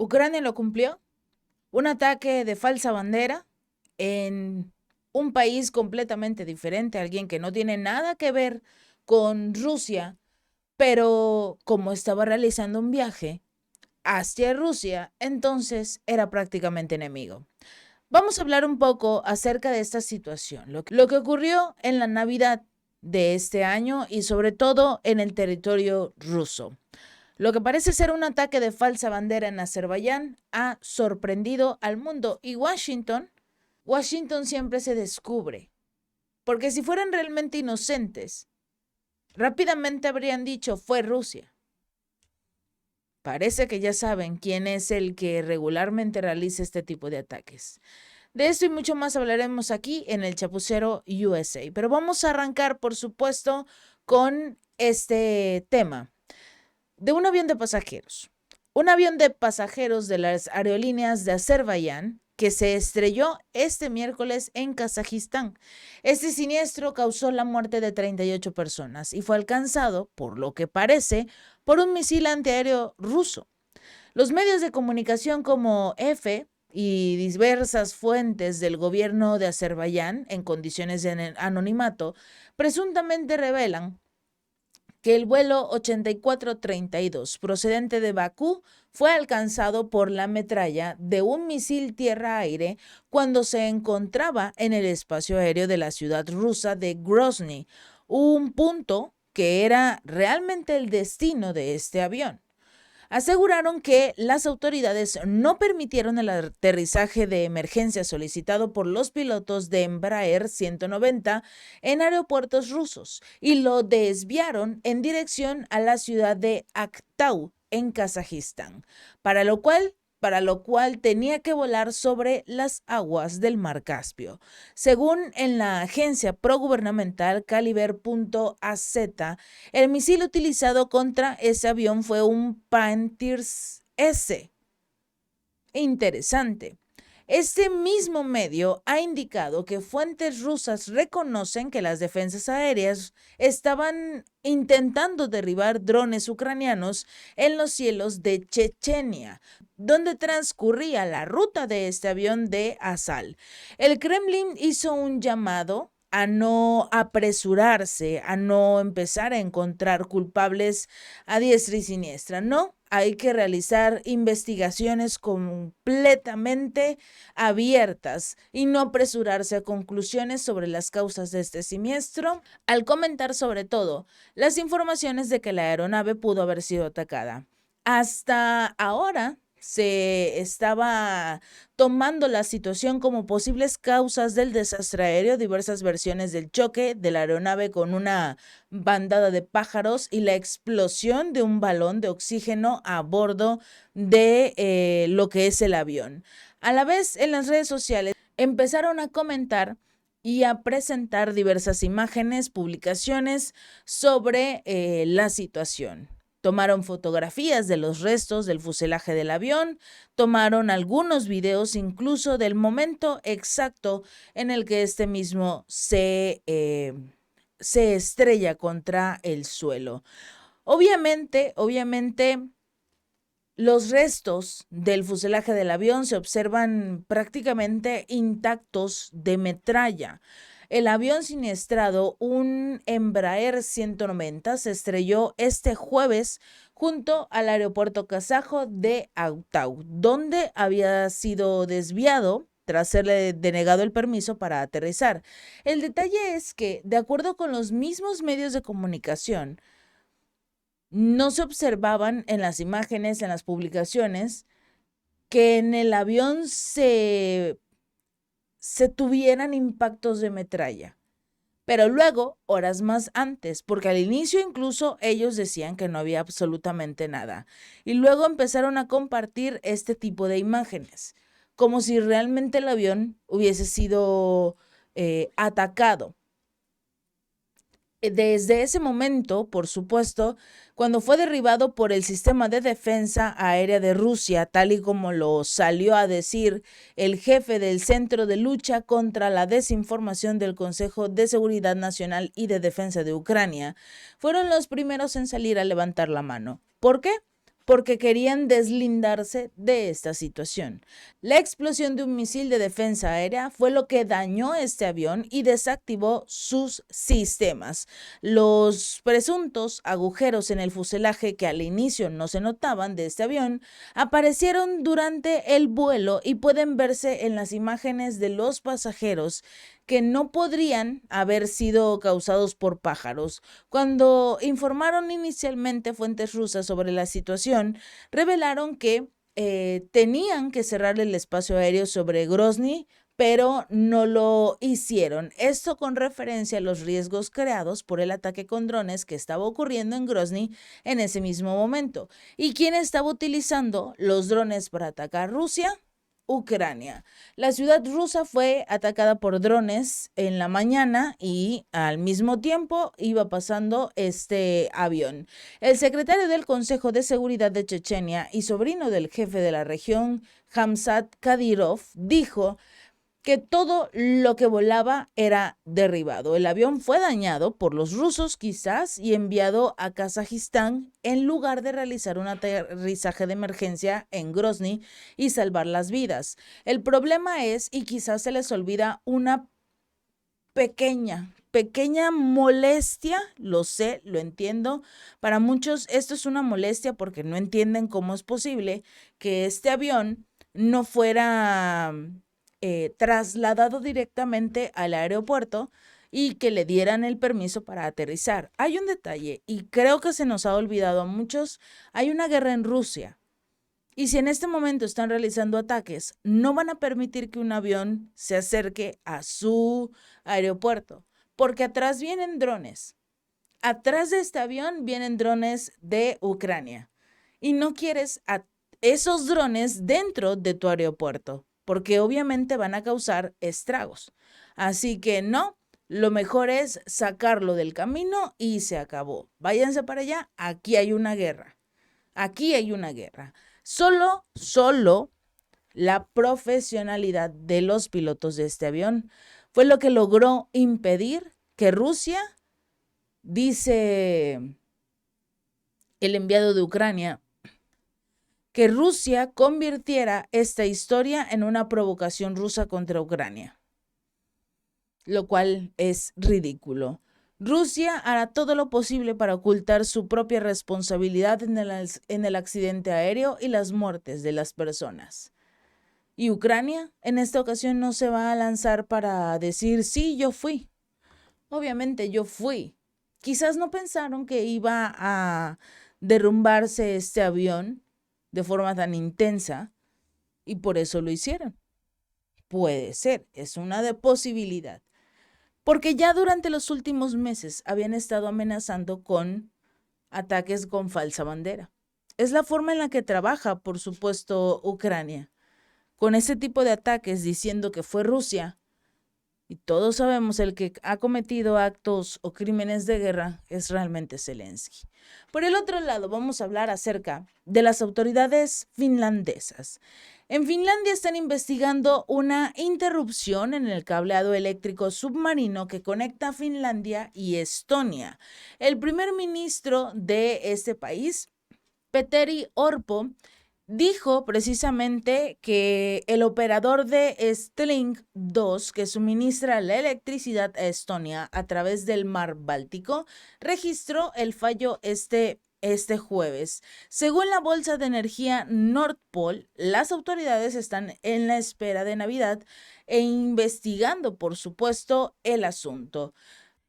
Ucrania lo cumplió. Un ataque de falsa bandera en un país completamente diferente, alguien que no tiene nada que ver con Rusia, pero como estaba realizando un viaje hacia Rusia, entonces era prácticamente enemigo. Vamos a hablar un poco acerca de esta situación, lo que ocurrió en la Navidad de este año y sobre todo en el territorio ruso. Lo que parece ser un ataque de falsa bandera en Azerbaiyán ha sorprendido al mundo y Washington siempre se descubre, porque si fueran realmente inocentes, rápidamente habrían dicho fue Rusia. Parece que ya saben quién es el que regularmente realiza este tipo de ataques. De esto y mucho más hablaremos aquí en el Chapucero USA, pero vamos a arrancar, por supuesto, con este tema de un avión de pasajeros. Un avión de pasajeros de las aerolíneas de Azerbaiyán que se estrelló este miércoles en Kazajistán. Este siniestro causó la muerte de 38 personas y fue alcanzado, por lo que parece, por un misil antiaéreo ruso. Los medios de comunicación como EFE y diversas fuentes del gobierno de Azerbaiyán, en condiciones de anonimato, presuntamente revelan que el vuelo 8432 procedente de Bakú fue alcanzado por la metralla de un misil tierra-aire cuando se encontraba en el espacio aéreo de la ciudad rusa de Grozny, un punto que era realmente el destino de este avión. Aseguraron que las autoridades no permitieron el aterrizaje de emergencia solicitado por los pilotos de Embraer 190 en aeropuertos rusos y lo desviaron en dirección a la ciudad de Aktau, en Kazajistán, para lo cual tenía que volar sobre las aguas del Mar Caspio. Según en la agencia progubernamental Caliber.az, el misil utilizado contra ese avión fue un Pantsir S. Interesante. Este mismo medio ha indicado que fuentes rusas reconocen que las defensas aéreas estaban intentando derribar drones ucranianos en los cielos de Chechenia, donde transcurría la ruta de este avión de Asal. El Kremlin hizo un llamado a no apresurarse, a no empezar a encontrar culpables a diestra y siniestra. No, hay que realizar investigaciones completamente abiertas y no apresurarse a conclusiones sobre las causas de este siniestro, al comentar sobre todo las informaciones de que la aeronave pudo haber sido atacada. Hasta ahora se estaba tomando la situación como posibles causas del desastre aéreo, diversas versiones del choque de la aeronave con una bandada de pájaros y la explosión de un balón de oxígeno a bordo de lo que es el avión. A la vez, en las redes sociales empezaron a comentar y a presentar diversas imágenes, publicaciones sobre la situación. Tomaron fotografías de los restos del fuselaje del avión, tomaron algunos videos incluso del momento exacto en el que este mismo se estrella contra el suelo. Obviamente, los restos del fuselaje del avión se observan prácticamente intactos de metralla. El avión siniestrado, un Embraer 190, se estrelló este jueves junto al aeropuerto kazajo de Aktau, donde había sido desviado tras serle denegado el permiso para aterrizar. El detalle es que, de acuerdo con los mismos medios de comunicación, no se observaban en las imágenes, en las publicaciones, que en el avión se tuvieran impactos de metralla. Pero luego, horas más antes, porque al inicio incluso ellos decían que no había absolutamente nada. Y luego empezaron a compartir este tipo de imágenes, como si realmente el avión hubiese sido atacado. Desde ese momento, por supuesto, cuando fue derribado por el sistema de defensa aérea de Rusia, tal y como lo salió a decir el jefe del Centro de Lucha contra la Desinformación del Consejo de Seguridad Nacional y de Defensa de Ucrania, fueron los primeros en salir a levantar la mano. ¿Por qué? porque querían deslindarse de esta situación. La explosión de un misil de defensa aérea fue lo que dañó este avión y desactivó sus sistemas. Los presuntos agujeros en el fuselaje que al inicio no se notaban de este avión aparecieron durante el vuelo y pueden verse en las imágenes de los pasajeros que no podrían haber sido causados por pájaros. Cuando informaron inicialmente fuentes rusas sobre la situación, revelaron que tenían que cerrar el espacio aéreo sobre Grozny, pero no lo hicieron. Esto con referencia a los riesgos creados por el ataque con drones que estaba ocurriendo en Grozny en ese mismo momento. ¿Y quién estaba utilizando los drones para atacar Rusia? Ucrania. La ciudad rusa fue atacada por drones en la mañana y al mismo tiempo iba pasando este avión. El secretario del Consejo de Seguridad de Chechenia y sobrino del jefe de la región, Hamzat Kadyrov, dijo que todo lo que volaba era derribado. El avión fue dañado por los rusos quizás y enviado a Kazajistán en lugar de realizar un aterrizaje de emergencia en Grozny y salvar las vidas. El problema es, y quizás se les olvida, una pequeña molestia, lo sé, lo entiendo. Para muchos esto es una molestia porque no entienden cómo es posible que este avión no fuera trasladado directamente al aeropuerto y que le dieran el permiso para aterrizar. Hay un detalle y creo que se nos ha olvidado a muchos. Hay una guerra en Rusia y si en este momento están realizando ataques, no van a permitir que un avión se acerque a su aeropuerto porque atrás vienen drones. Atrás de este avión vienen drones de Ucrania y no quieres a esos drones dentro de tu aeropuerto, porque obviamente van a causar estragos. Así que no, lo mejor es sacarlo del camino y se acabó. Váyanse para allá, aquí hay una guerra. Aquí hay una guerra. Solo la profesionalidad de los pilotos de este avión fue lo que logró impedir que Rusia, dice el enviado de Ucrania, que Rusia convirtiera esta historia en una provocación rusa contra Ucrania, lo cual es ridículo. Rusia hará todo lo posible para ocultar su propia responsabilidad en el accidente aéreo y las muertes de las personas. Y Ucrania en esta ocasión no se va a lanzar para decir, sí, yo fui. Obviamente yo fui. Quizás no pensaron que iba a derrumbarse este avión de forma tan intensa y por eso lo hicieron. Puede ser, es una posibilidad. Porque ya durante los últimos meses habían estado amenazando con ataques con falsa bandera. Es la forma en la que trabaja, por supuesto, Ucrania. Con ese tipo de ataques diciendo que fue Rusia, y todos sabemos el que ha cometido actos o crímenes de guerra es realmente Zelensky. Por el otro lado, vamos a hablar acerca de las autoridades finlandesas. En Finlandia están investigando una interrupción en el cableado eléctrico submarino que conecta Finlandia y Estonia. El primer ministro de este país, Petteri Orpo, dijo precisamente que el operador de Stlink 2, que suministra la electricidad a Estonia a través del mar Báltico, registró el fallo este jueves. Según la bolsa de energía Nord Pool, las autoridades están en la espera de Navidad e investigando, por supuesto, el asunto.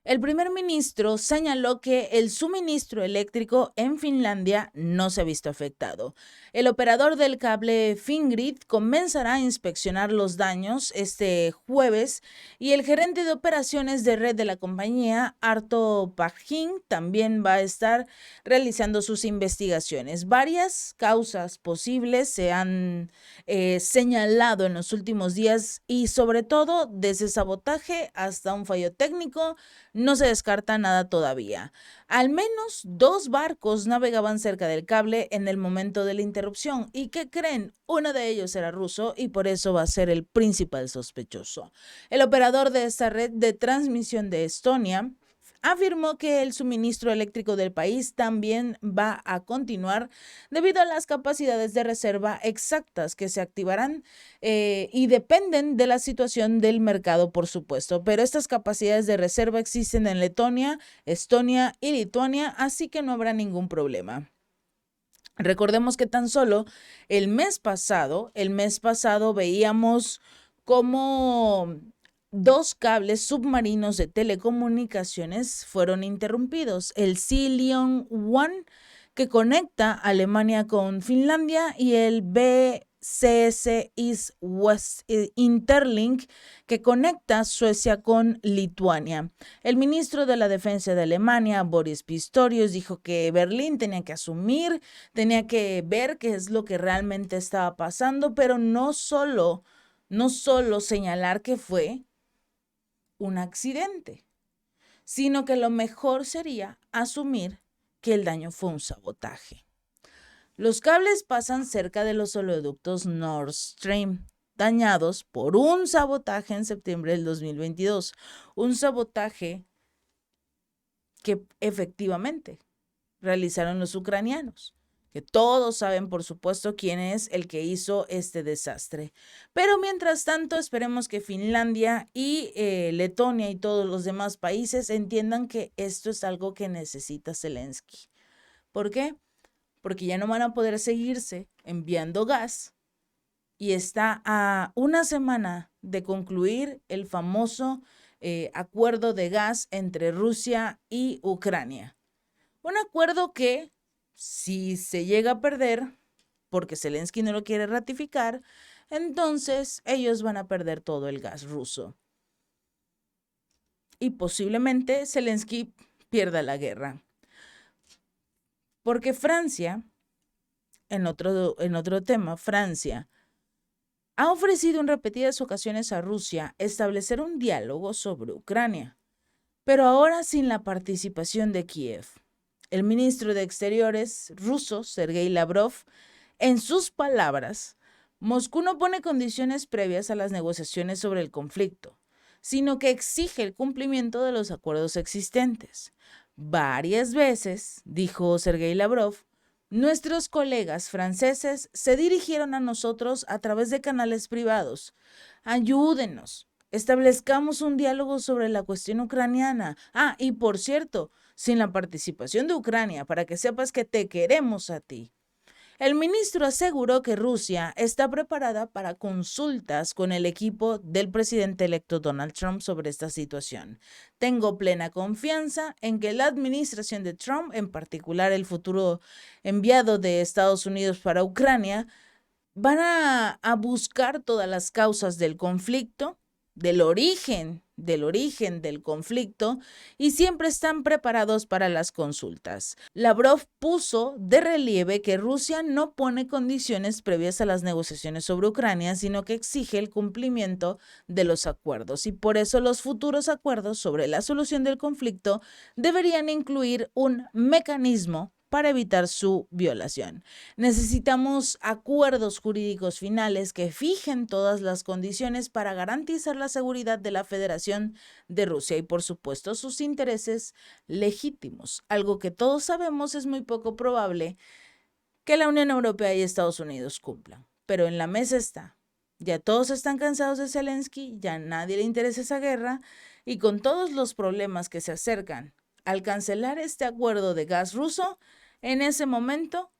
El primer ministro señaló que el suministro eléctrico en Finlandia no se ha visto afectado. El operador del cable Fingrid comenzará a inspeccionar los daños este jueves y el gerente de operaciones de red de la compañía, Arto Pajin, también va a estar realizando sus investigaciones. Varias causas posibles se han señalado en los últimos días y sobre todo desde sabotaje hasta un fallo técnico. No se descarta nada todavía. Al menos 2 barcos navegaban cerca del cable en el momento de la interrupción. ¿Y qué creen? Uno de ellos era ruso y por eso va a ser el principal sospechoso. El operador de esta red de transmisión de Estonia afirmó que el suministro eléctrico del país también va a continuar debido a las capacidades de reserva exactas que se activarán y dependen de la situación del mercado, por supuesto. Pero estas capacidades de reserva existen en Letonia, Estonia y Lituania, así que no habrá ningún problema. Recordemos que tan solo el mes pasado veíamos cómo 2 cables submarinos de telecomunicaciones fueron interrumpidos. El Sea Lion 1, que conecta Alemania con Finlandia, y el BCS East West Interlink, que conecta Suecia con Lituania. El ministro de la Defensa de Alemania, Boris Pistorius, dijo que Berlín tenía que asumir, tenía que ver qué es lo que realmente estaba pasando, pero no solo señalar que fue un accidente, sino que lo mejor sería asumir que el daño fue un sabotaje. Los cables pasan cerca de los oleoductos Nord Stream, dañados por un sabotaje en septiembre del 2022, un sabotaje que efectivamente realizaron los ucranianos, que todos saben, por supuesto, quién es el que hizo este desastre. Pero mientras tanto, esperemos que Finlandia y Letonia y todos los demás países entiendan que esto es algo que necesita Zelensky. ¿Por qué? Porque ya no van a poder seguirse enviando gas y está a una semana de concluir el famoso acuerdo de gas entre Rusia y Ucrania. Un acuerdo que, si se llega a perder, porque Zelensky no lo quiere ratificar, entonces ellos van a perder todo el gas ruso. Y posiblemente Zelensky pierda la guerra. Porque Francia, en otro tema, Francia ha ofrecido en repetidas ocasiones a Rusia establecer un diálogo sobre Ucrania, pero ahora sin la participación de Kiev. El ministro de Exteriores ruso, Sergei Lavrov, en sus palabras, Moscú no pone condiciones previas a las negociaciones sobre el conflicto, sino que exige el cumplimiento de los acuerdos existentes. Varias veces, dijo Sergei Lavrov, nuestros colegas franceses se dirigieron a nosotros a través de canales privados. Ayúdenos, establezcamos un diálogo sobre la cuestión ucraniana. Y por cierto, sin la participación de Ucrania, para que sepas que te queremos a ti. El ministro aseguró que Rusia está preparada para consultas con el equipo del presidente electo Donald Trump sobre esta situación. Tengo plena confianza en que la administración de Trump, en particular el futuro enviado de Estados Unidos para Ucrania, van a buscar todas las causas del conflicto, del origen del conflicto, y siempre están preparados para las consultas. Lavrov puso de relieve que Rusia no pone condiciones previas a las negociaciones sobre Ucrania, sino que exige el cumplimiento de los acuerdos, y por eso los futuros acuerdos sobre la solución del conflicto deberían incluir un mecanismo para evitar su violación. Necesitamos acuerdos jurídicos finales que fijen todas las condiciones para garantizar la seguridad de la Federación de Rusia y, por supuesto, sus intereses legítimos, algo que todos sabemos es muy poco probable que la Unión Europea y Estados Unidos cumplan. Pero en la mesa está. Ya todos están cansados de Zelensky, ya a nadie le interesa esa guerra, y con todos los problemas que se acercan al cancelar este acuerdo de gas ruso, en ese momento,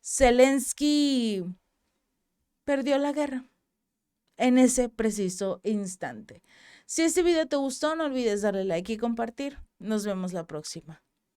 Zelensky perdió la guerra. En ese preciso instante. Si este video te gustó, no olvides darle like y compartir. Nos vemos la próxima.